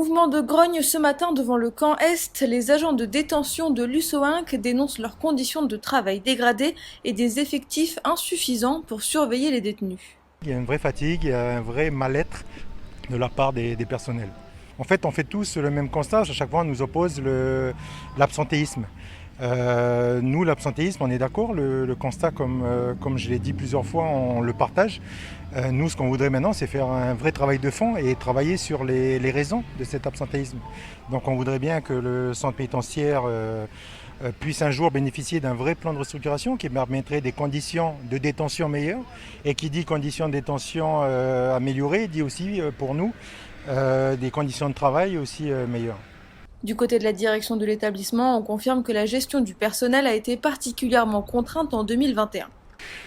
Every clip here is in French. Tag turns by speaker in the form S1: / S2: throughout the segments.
S1: Mouvement de grogne ce matin devant le camp Est. Les agents de détention de l'USOINC dénoncent leurs conditions de travail dégradées et des effectifs insuffisants pour surveiller les détenus.
S2: Il y a une vraie fatigue, il y a un vrai mal-être de la part des personnels. En fait, on fait tous le même constat. À chaque fois, on nous oppose l'absentéisme. Nous, l'absentéisme, on est d'accord. Le constat, comme je l'ai dit plusieurs fois, on le partage. Nous, ce qu'on voudrait maintenant, c'est faire un vrai travail de fond et travailler sur les raisons de cet absentéisme. Donc, on voudrait bien que le centre pénitentiaire puisse un jour bénéficier d'un vrai plan de restructuration qui permettrait des conditions de détention meilleures. Et qui dit conditions de détention améliorées, dit aussi pour nous des conditions de travail aussi meilleures.
S1: Du côté de la direction de l'établissement, on confirme que la gestion du personnel a été particulièrement contrainte en 2021.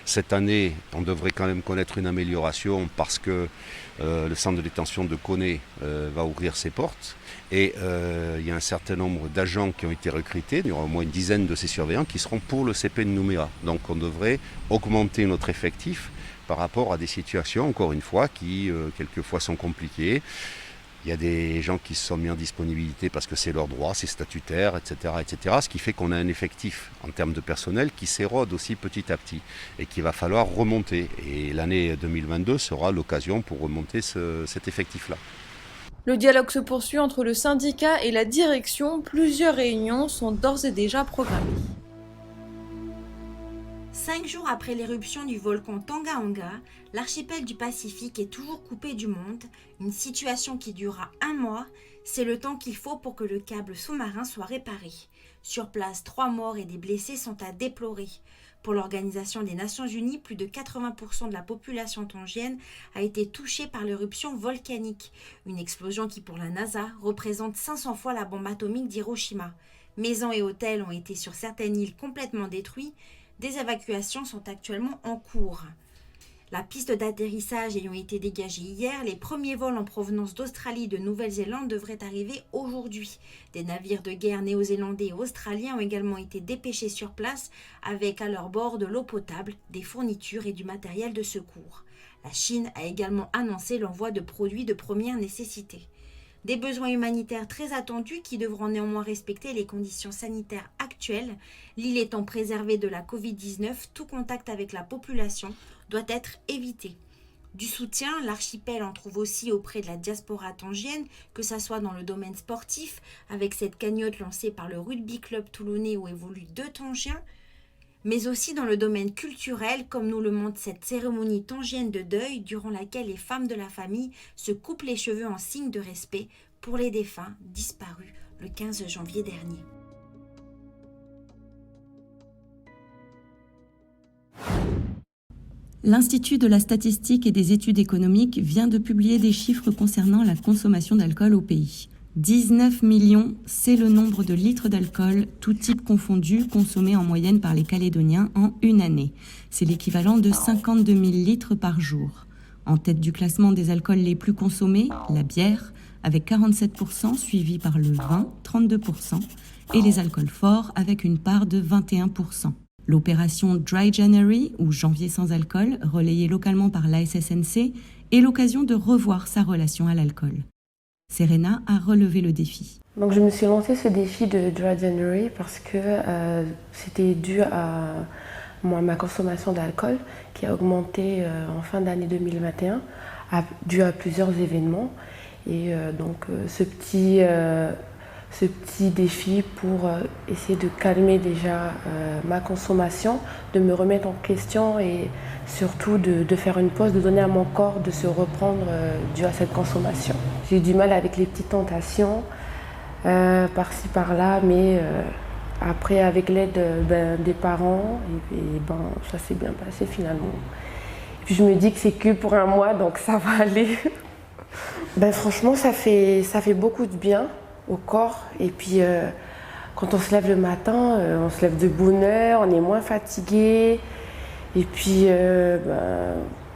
S3: Cette année, on devrait quand même connaître une amélioration parce que le centre de détention de Koné va ouvrir ses portes et il y a un certain nombre d'agents qui ont été recrutés. Il y aura au moins une dizaine de ces surveillants qui seront pour le CP de Nouméa. Donc on devrait augmenter notre effectif par rapport à des situations, encore une fois, qui quelquefois sont compliquées. Il y a des gens qui se sont mis en disponibilité parce que c'est leur droit, c'est statutaire, etc., etc. Ce qui fait qu'on a un effectif en termes de personnel qui s'érode aussi petit à petit et qu'il va falloir remonter. Et l'année 2022 sera l'occasion pour remonter cet effectif-là.
S1: Le dialogue se poursuit entre le syndicat et la direction. Plusieurs réunions sont d'ores et déjà programmées.
S4: 5 jours après l'éruption du volcan Tangahanga, l'archipel du Pacifique est toujours coupé du monde. Une situation qui durera 1 mois, c'est le temps qu'il faut pour que le câble sous-marin soit réparé. Sur place, 3 morts et des blessés sont à déplorer. Pour l'Organisation des Nations Unies, plus de 80% de la population tongienne a été touchée par l'éruption volcanique. Une explosion qui, pour la NASA, représente 500 fois la bombe atomique d'Hiroshima. Maisons et hôtels ont été sur certaines îles complètement détruits. Des évacuations sont actuellement en cours. La piste d'atterrissage ayant été dégagée hier, les premiers vols en provenance d'Australie et de Nouvelle-Zélande devraient arriver aujourd'hui. Des navires de guerre néo-zélandais et australiens ont également été dépêchés sur place avec à leur bord de l'eau potable, des fournitures et du matériel de secours. La Chine a également annoncé l'envoi de produits de première nécessité. Des besoins humanitaires très attendus qui devront néanmoins respecter les conditions sanitaires actuelles. L'île étant préservée de la Covid-19, tout contact avec la population doit être évité. Du soutien, l'archipel en trouve aussi auprès de la diaspora tongienne, que ce soit dans le domaine sportif, avec cette cagnotte lancée par le Rugby Club toulonnais où évoluent 2 Tongiens, mais aussi dans le domaine culturel, comme nous le montre cette cérémonie tongienne de deuil, durant laquelle les femmes de la famille se coupent les cheveux en signe de respect pour les défunts disparus le 15 janvier dernier.
S5: L'Institut de la statistique et des études économiques vient de publier des chiffres concernant la consommation d'alcool au pays. 19 millions, c'est le nombre de litres d'alcool, tout type confondu, consommés en moyenne par les Calédoniens en une année. C'est l'équivalent de 52 000 litres par jour. En tête du classement des alcools les plus consommés, la bière, avec 47%, suivi par le vin, 32%, et les alcools forts, avec une part de 21%. L'opération Dry January, ou Janvier sans alcool, relayée localement par l'ASSNC, est l'occasion de revoir sa relation à l'alcool. Serena a relevé le défi.
S6: Donc je me suis lancé ce défi de Dry January parce que c'était dû à ma consommation d'alcool qui a augmenté en fin d'année 2021, dû à plusieurs événements. Et donc ce petit défi pour essayer de calmer déjà ma consommation, de me remettre en question et surtout de faire une pause, de donner à mon corps de se reprendre dû à cette consommation. J'ai eu du mal avec les petites tentations, par-ci par-là, mais après avec l'aide des parents, ça s'est bien passé finalement. Et puis je me dis que c'est que pour 1 mois, donc ça va aller. Franchement, ça fait beaucoup de bien au corps. Et puis, quand on se lève le matin, on se lève de bonne heure, on est moins fatigué. Et puis,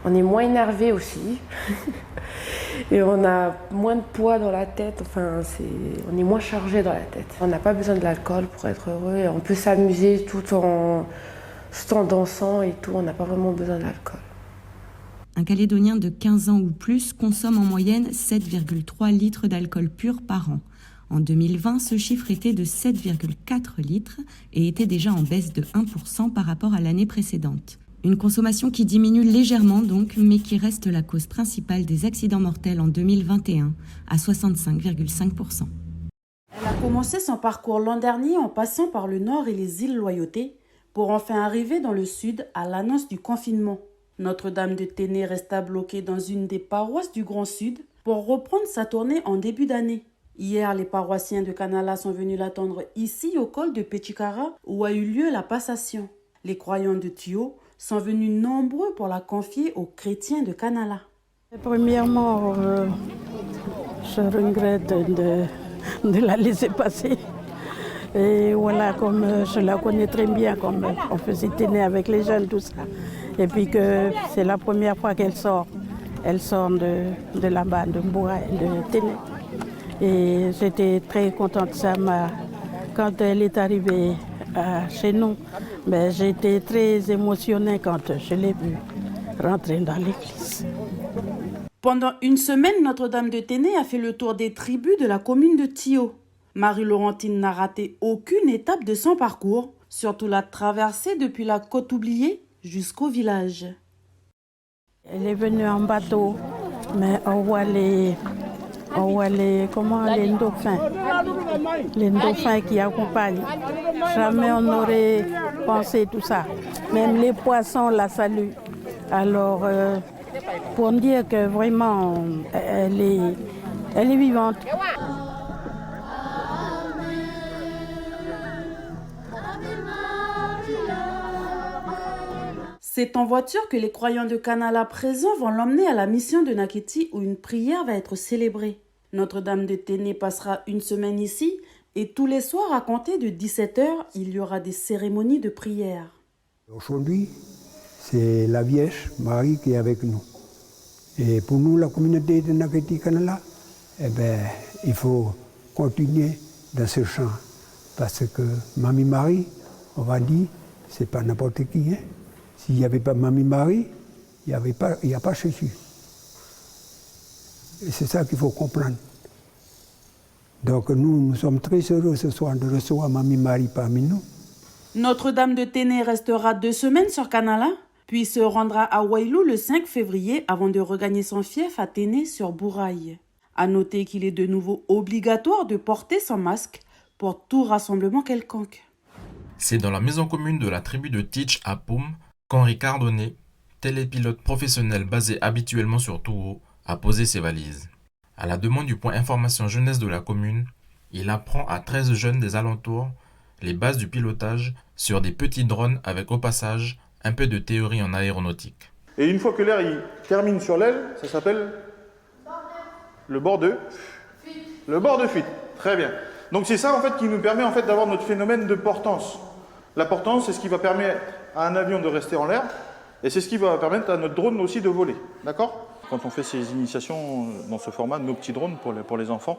S6: on est moins énervé aussi. Et on a moins de poids dans la tête. Enfin, on est moins chargé dans la tête. On n'a pas besoin de l'alcool pour être heureux. Et on peut s'amuser tout en dansant et tout. On n'a pas vraiment besoin de l'alcool.
S5: Un Calédonien de 15 ans ou plus consomme en moyenne 7,3 litres d'alcool pur par an. En 2020, ce chiffre était de 7,4 litres et était déjà en baisse de 1% par rapport à l'année précédente. Une consommation qui diminue légèrement donc, mais qui reste la cause principale des accidents mortels en 2021 à 65,5%.
S7: Elle a commencé son parcours l'an dernier en passant par le nord et les îles Loyauté pour enfin arriver dans le sud à l'annonce du confinement. Notre-Dame de Téné resta bloquée dans une des paroisses du Grand Sud pour reprendre sa tournée en début d'année. Hier, les paroissiens de Kanala sont venus l'attendre ici au col de Petchikara où a eu lieu la passation. Les croyants de Thio sont venus nombreux pour la confier aux chrétiens de Kanala.
S8: Premièrement, je regrette de la laisser passer. Et voilà, comme je la connais très bien, comme on faisait Téné avec les jeunes, tout ça. Et puis que c'est la première fois qu'elle sort. Elle sort de là-bas, de Mboura et de Téné. Et j'étais très contente de ça. Quand elle est arrivée chez nous, j'étais très émotionnée quand je l'ai vue rentrer dans l'église.
S7: Pendant une semaine, Notre-Dame de Téné a fait le tour des tribus de la commune de Thio. Marie-Laurentine n'a raté aucune étape de son parcours, surtout la traversée depuis la côte oubliée jusqu'au village.
S8: Elle est venue en bateau, mais on voit les dauphins qui accompagnent. Jamais on n'aurait pensé tout ça. Même les poissons la saluent. Alors, pour dire que vraiment, elle est vivante.
S7: C'est en voiture que les croyants de Kanala présents vont l'emmener à la mission de Naketi où une prière va être célébrée. Notre-Dame de Téné passera une semaine ici et tous les soirs à compter de 17h, il y aura des cérémonies de prière.
S9: Aujourd'hui, c'est la Vierge Marie qui est avec nous. Et pour nous, la communauté de Naketi Kanala, il faut continuer dans ce champ. Parce que Mamie Marie, on va dire, c'est pas n'importe qui. S'il n'y avait pas Mamie Marie, il n'y a pas Jésus. Et c'est ça qu'il faut comprendre. Donc nous sommes très heureux ce soir de recevoir Mamie Marie parmi nous.
S7: Notre-Dame de Téné restera 2 semaines sur Kanala, puis se rendra à Wailou le 5 février avant de regagner son fief à Téné sur Bouraille. À noter qu'il est de nouveau obligatoire de porter son masque pour tout rassemblement quelconque.
S10: C'est dans la maison commune de la tribu de Teach à Poum qu'Henri Cardonnet, télépilote professionnel basé habituellement sur Touro, a posé ses valises. À la demande du point information jeunesse de la commune, il apprend à 13 jeunes des alentours les bases du pilotage sur des petits drones avec au passage un peu de théorie en aéronautique.
S11: Et une fois que l'air il termine sur l'aile, ça s'appelle le bord de fuite. Le bord de fuite, très bien. Donc c'est ça en fait qui nous permet en fait d'avoir notre phénomène de portance. La portance, c'est ce qui va permettre à un avion de rester en l'air et c'est ce qui va permettre à notre drone aussi de voler. D'accord ? Quand on fait ces initiations dans ce format, nos petits drones pour les enfants,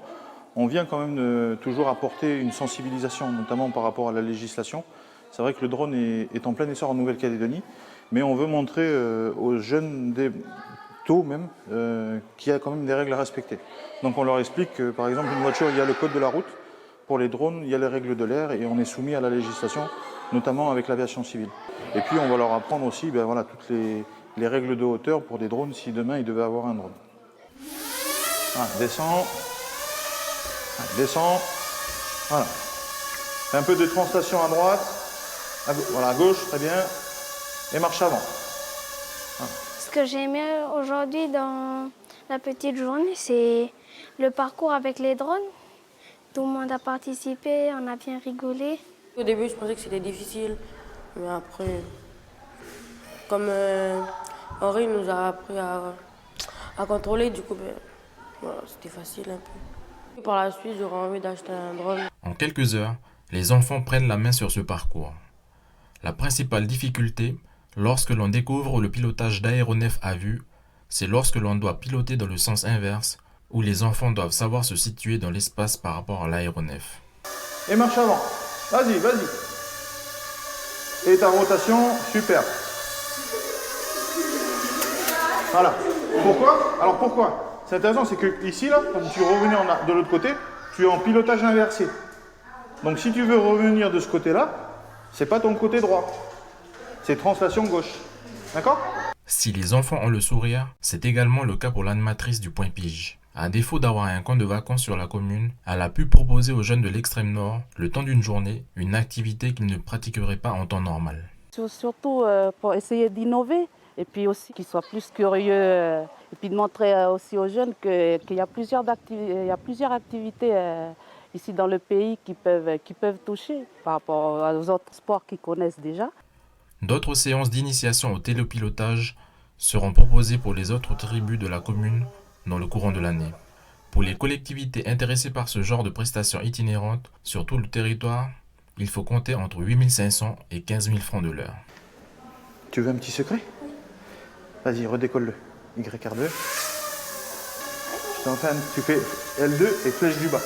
S11: on vient quand même toujours apporter une sensibilisation, notamment par rapport à la législation. C'est vrai que le drone est en plein essor en Nouvelle-Calédonie, mais on veut montrer aux jeunes, tôt même, qu'il y a quand même des règles à respecter. Donc on leur explique que, par exemple, une voiture, il y a le code de la route. Pour les drones, il y a les règles de l'air et on est soumis à la législation, notamment avec l'aviation civile. Et puis on va leur apprendre aussi toutes les règles de hauteur pour des drones si demain ils devaient avoir un drone. Descend. Descend. Voilà. Un peu de translation à droite. À gauche, très bien. Et marche avant. Voilà.
S12: Ce que j'ai aimé aujourd'hui dans la petite journée, c'est le parcours avec les drones. Tout le monde a participé, on a bien rigolé.
S13: Au début, je pensais que c'était difficile, mais après, comme Henri nous a appris à contrôler, du coup, c'était facile un peu. Par la suite, j'aurais envie d'acheter un drone.
S10: En quelques heures, les enfants prennent la main sur ce parcours. La principale difficulté, lorsque l'on découvre le pilotage d'aéronefs à vue, c'est lorsque l'on doit piloter dans le sens inverse, où les enfants doivent savoir se situer dans l'espace par rapport à l'aéronef.
S11: Et marche avant. Vas-y. Et ta rotation, super. Voilà. Pourquoi? Alors pourquoi? C'est intéressant, c'est que ici, là, quand tu revenais de l'autre côté, tu es en pilotage inversé. Donc si tu veux revenir de ce côté-là, c'est pas ton côté droit. C'est translation gauche. D'accord?
S10: Si les enfants ont le sourire, c'est également le cas pour l'animatrice du Point Pige. À défaut d'avoir un camp de vacances sur la commune, elle a pu proposer aux jeunes de l'extrême nord, le temps d'une journée, une activité qu'ils ne pratiqueraient pas en temps normal.
S14: Surtout pour essayer d'innover et puis aussi qu'ils soient plus curieux et puis de montrer aussi aux jeunes qu'il y a plusieurs activités ici dans le pays qui peuvent toucher par rapport aux autres sports qu'ils connaissent déjà.
S10: D'autres séances d'initiation au télépilotage seront proposées pour les autres tribus de la commune dans le courant de l'année. Pour les collectivités intéressées par ce genre de prestations itinérantes sur tout le territoire, il faut compter entre 8 500 et 15 000 francs de l'heure.
S11: Tu veux un petit secret? Vas-y, redécolle-le. YR2. Tu fais L2 et flèche du bas.